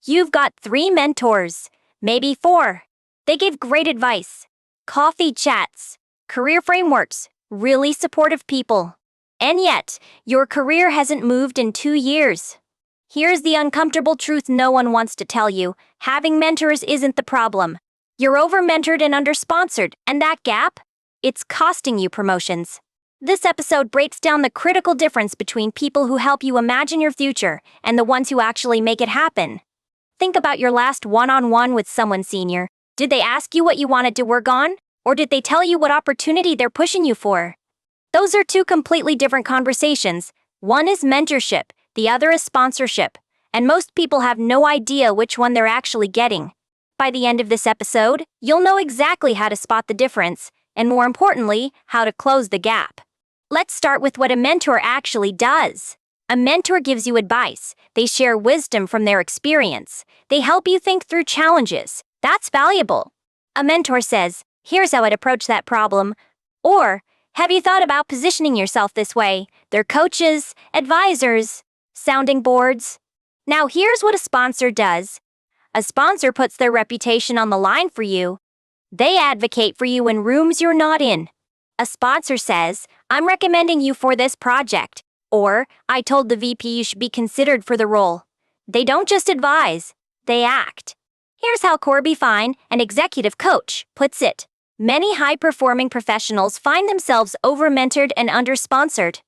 You've got 3 mentors, maybe 4. They give great advice, coffee chats, career frameworks, really supportive people. And yet, your career hasn't moved in 2 years. Here's the uncomfortable truth no one wants to tell you. Having mentors isn't the problem. You're over-mentored and under-sponsored, and that gap? It's costing you promotions. This episode breaks down the critical difference between people who help you imagine your future and the ones who actually make it happen. Think about your last one-on-one with someone senior. Did they ask you what you wanted to work on? Or did they tell you what opportunity they're pushing you for? Those are 2 completely different conversations. One is mentorship, the other is sponsorship, and most people have no idea which one they're actually getting. By the end of this episode, you'll know exactly how to spot the difference, and more importantly, how to close the gap. Let's start with what a mentor actually does. A mentor gives you advice. They share wisdom from their experience. They help you think through challenges. That's valuable. A mentor says, "Here's how I'd approach that problem." Or, "Have you thought about positioning yourself this way?" They're coaches, advisors, sounding boards. Now here's what a sponsor does. A sponsor puts their reputation on the line for you. They advocate for you in rooms you're not in. A sponsor says, "I'm recommending you for this project," or "I told the VP you should be considered for the role." They don't just advise, they act. Here's how Corby Fine, an executive coach, puts it. Many high-performing professionals find themselves over-mentored and under-sponsored.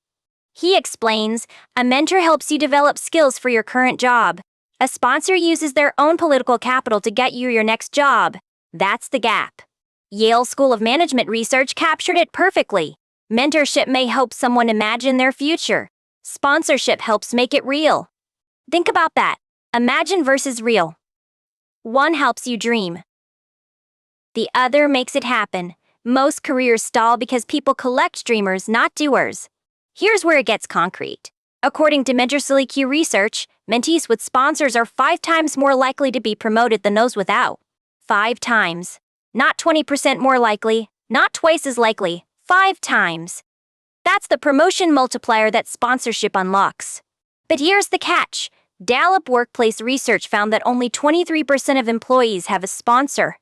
He explains, a mentor helps you develop skills for your current job. A sponsor uses their own political capital to get you your next job. That's the gap. Yale School of Management research captured it perfectly. Mentorship may help someone imagine their future. Sponsorship helps make it real. Think about that. Imagine versus real. One helps you dream. The other makes it happen. Most careers stall because people collect dreamers, not doers. Here's where it gets concrete. According to MentorSleeQ research, mentees with sponsors are 5 times more likely to be promoted than those without. 5 times. Not 20% more likely, not twice as likely, 5 times. That's the promotion multiplier that sponsorship unlocks. But here's the catch. Gallup Workplace Research found that only 23% of employees have a sponsor.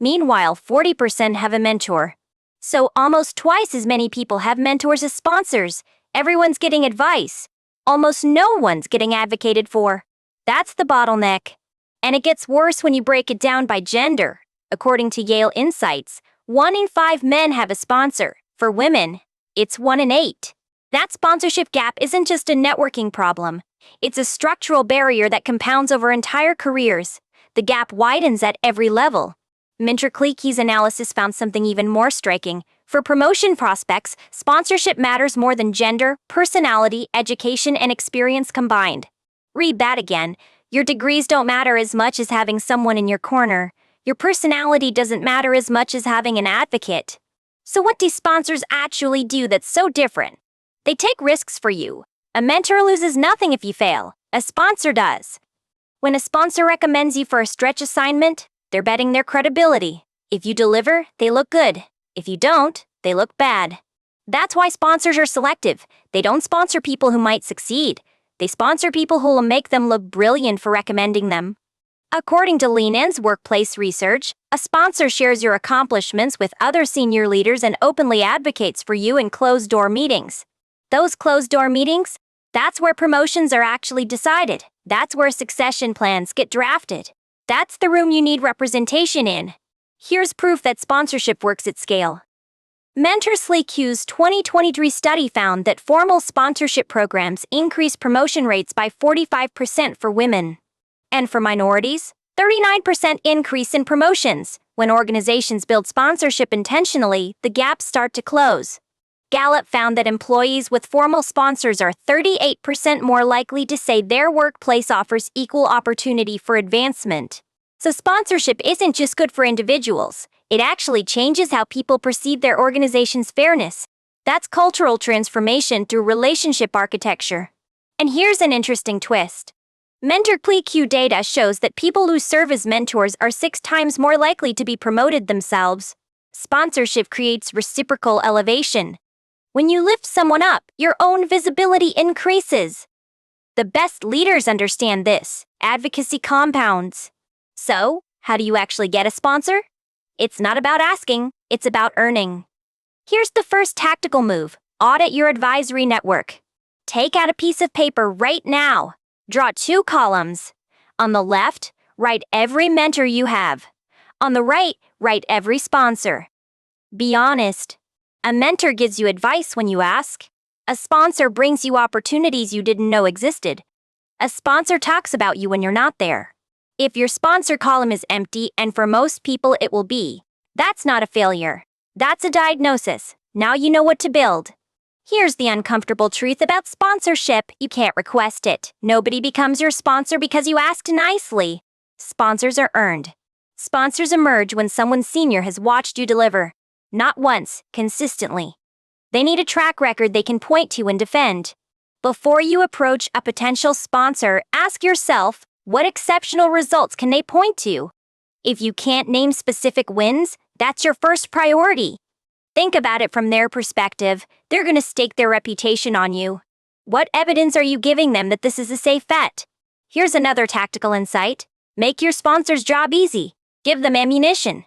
Meanwhile, 40% have a mentor. So almost twice as many people have mentors as sponsors. Everyone's getting advice. Almost no one's getting advocated for. That's the bottleneck. And it gets worse when you break it down by gender. According to Yale Insights, 1 in 5 men have a sponsor. For women, it's 1 in 8. That sponsorship gap isn't just a networking problem. It's a structural barrier that compounds over entire careers. The gap widens at every level. MentorSleeQ's analysis found something even more striking. For promotion prospects, sponsorship matters more than gender, personality, education, and experience combined. Read that again. Your degrees don't matter as much as having someone in your corner. Your personality doesn't matter as much as having an advocate. So what do sponsors actually do that's so different? They take risks for you. A mentor loses nothing if you fail. A sponsor does. When a sponsor recommends you for a stretch assignment, they're betting their credibility. If you deliver, they look good. If you don't, they look bad. That's why sponsors are selective. They don't sponsor people who might succeed. They sponsor people who will make them look brilliant for recommending them. According to Lean-In's workplace research, a sponsor shares your accomplishments with other senior leaders and openly advocates for you in closed-door meetings. Those closed-door meetings? That's where promotions are actually decided. That's where succession plans get drafted. That's the room you need representation in. Here's proof that sponsorship works at scale. MentorSleeQ's 2023 study found that formal sponsorship programs increase promotion rates by 45% for women. And for minorities, 39% increase in promotions. When organizations build sponsorship intentionally, the gaps start to close. Gallup found that employees with formal sponsors are 38% more likely to say their workplace offers equal opportunity for advancement. So sponsorship isn't just good for individuals. It actually changes how people perceive their organization's fairness. That's cultural transformation through relationship architecture. And here's an interesting twist. MentorSleeQ data shows that people who serve as mentors are 6 times more likely to be promoted themselves. Sponsorship creates reciprocal elevation. When you lift someone up, your own visibility increases. The best leaders understand this. Advocacy compounds. So, how do you actually get a sponsor? It's not about asking, it's about earning. Here's the first tactical move: audit your advisory network. Take out a piece of paper right now. Draw 2 columns. On the left, write every mentor you have. On the right, write every sponsor. Be honest. A mentor gives you advice when you ask. A sponsor brings you opportunities you didn't know existed. A sponsor talks about you when you're not there. If your sponsor column is empty, and for most people it will be, that's not a failure. That's a diagnosis. Now you know what to build. Here's the uncomfortable truth about sponsorship: you can't request it. Nobody becomes your sponsor because you asked nicely. Sponsors are earned. Sponsors emerge when someone senior has watched you deliver. Not once, consistently. They need a track record they can point to and defend. Before you approach a potential sponsor, ask yourself, what exceptional results can they point to? If you can't name specific wins, that's your first priority. Think about it from their perspective. They're going to stake their reputation on you. What evidence are you giving them that this is a safe bet? Here's another tactical insight: make your sponsor's job easy. Give them ammunition.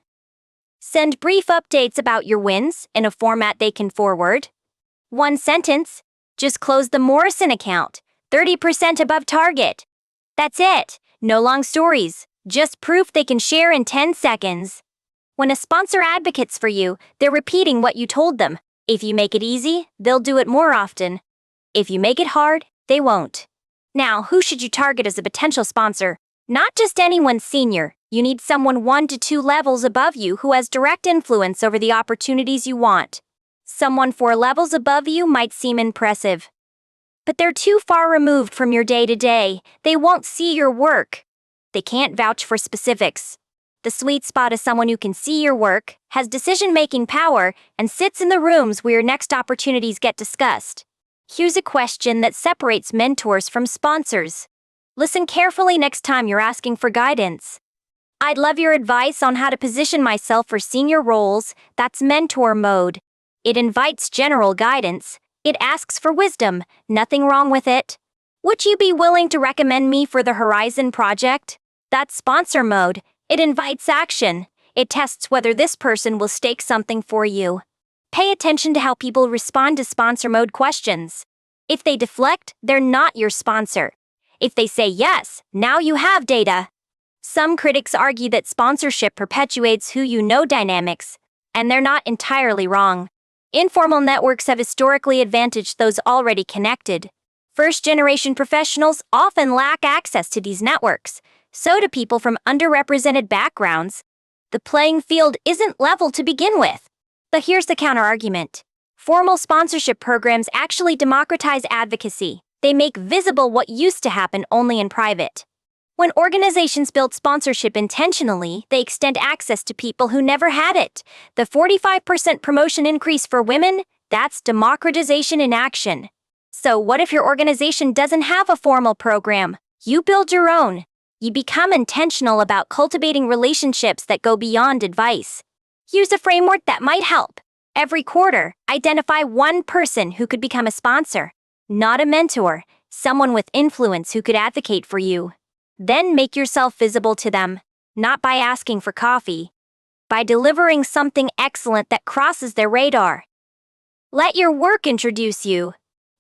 Send brief updates about your wins in a format they can forward. 1 sentence: just closed the Morrison account, 30% above target. That's it. No long stories, just proof they can share in 10 seconds. When a sponsor advocates for you, they're repeating what you told them. If you make it easy, they'll do it more often. If you make it hard, they won't. Now, who should you target as a potential sponsor? Not just anyone senior. You need someone 1 to 2 levels above you who has direct influence over the opportunities you want. Someone 4 levels above you might seem impressive, but they're too far removed from your day-to-day. They won't see your work. They can't vouch for specifics. The sweet spot is someone who can see your work, has decision-making power, and sits in the rooms where your next opportunities get discussed. Here's a question that separates mentors from sponsors. Listen carefully next time you're asking for guidance. I'd love your advice on how to position myself for senior roles. That's mentor mode. It invites general guidance. It asks for wisdom. Nothing wrong with it. Would you be willing to recommend me for the Horizon project? That's sponsor mode. It invites action. It tests whether this person will stake something for you. Pay attention to how people respond to sponsor mode questions. If they deflect, they're not your sponsor. If they say yes, now you have data. Some critics argue that sponsorship perpetuates who you know dynamics, and they're not entirely wrong. Informal networks have historically advantaged those already connected. First-generation professionals often lack access to these networks. So do people from underrepresented backgrounds. The playing field isn't level to begin with. But here's the counter-argument. Formal sponsorship programs actually democratize advocacy. They make visible what used to happen only in private. When organizations build sponsorship intentionally, they extend access to people who never had it. The 45% promotion increase for women, that's democratization in action. So what if your organization doesn't have a formal program? You build your own. You become intentional about cultivating relationships that go beyond advice. Use a framework that might help. Every quarter, identify 1 person who could become a sponsor. Not a mentor, someone with influence who could advocate for you. Then make yourself visible to them, not by asking for coffee, by delivering something excellent that crosses their radar. Let your work introduce you.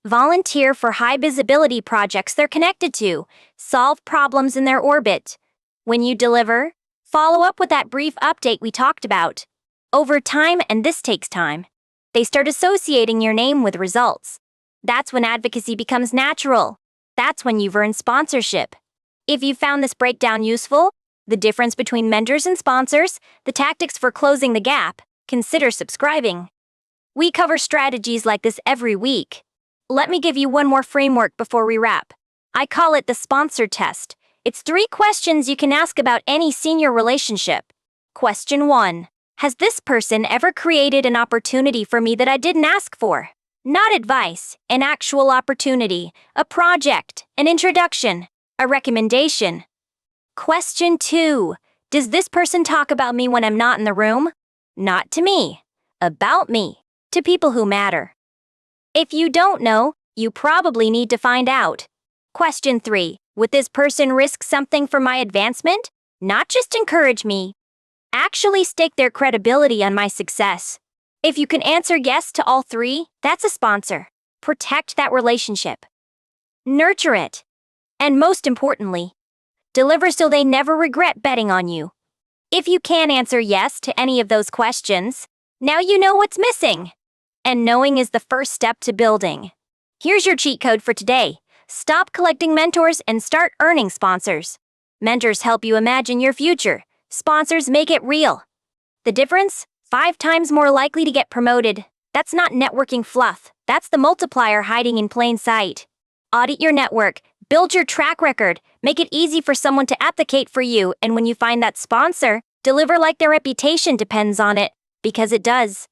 Volunteer for high-visibility projects they're connected to. Solve problems in their orbit. When you deliver, follow up with that brief update we talked about. Over time, and this takes time, they start associating your name with results. That's when advocacy becomes natural. That's when you've earned sponsorship. If you found this breakdown useful, the difference between mentors and sponsors, the tactics for closing the gap, consider subscribing. We cover strategies like this every week. Let me give you one more framework before we wrap. I call it the sponsor test. It's 3 questions you can ask about any senior relationship. Question 1. Has this person ever created an opportunity for me that I didn't ask for? Not advice, an actual opportunity, a project, an introduction, a recommendation. Question 2. Does this person talk about me when I'm not in the room? Not to me. About me. To people who matter. If you don't know, you probably need to find out. Question 3. Would this person risk something for my advancement? Not just encourage me. Actually stake their credibility on my success. If you can answer yes to all three, that's a sponsor. Protect that relationship. Nurture it. And most importantly, deliver so they never regret betting on you. If you can answer yes to any of those questions, now you know what's missing. And knowing is the first step to building. Here's your cheat code for today. Stop collecting mentors and start earning sponsors. Mentors help you imagine your future. Sponsors make it real. The difference? 5 times more likely to get promoted. That's not networking fluff. That's the multiplier hiding in plain sight. Audit your network. Build your track record. Make it easy for someone to advocate for you, and when you find that sponsor, deliver like their reputation depends on it, because it does.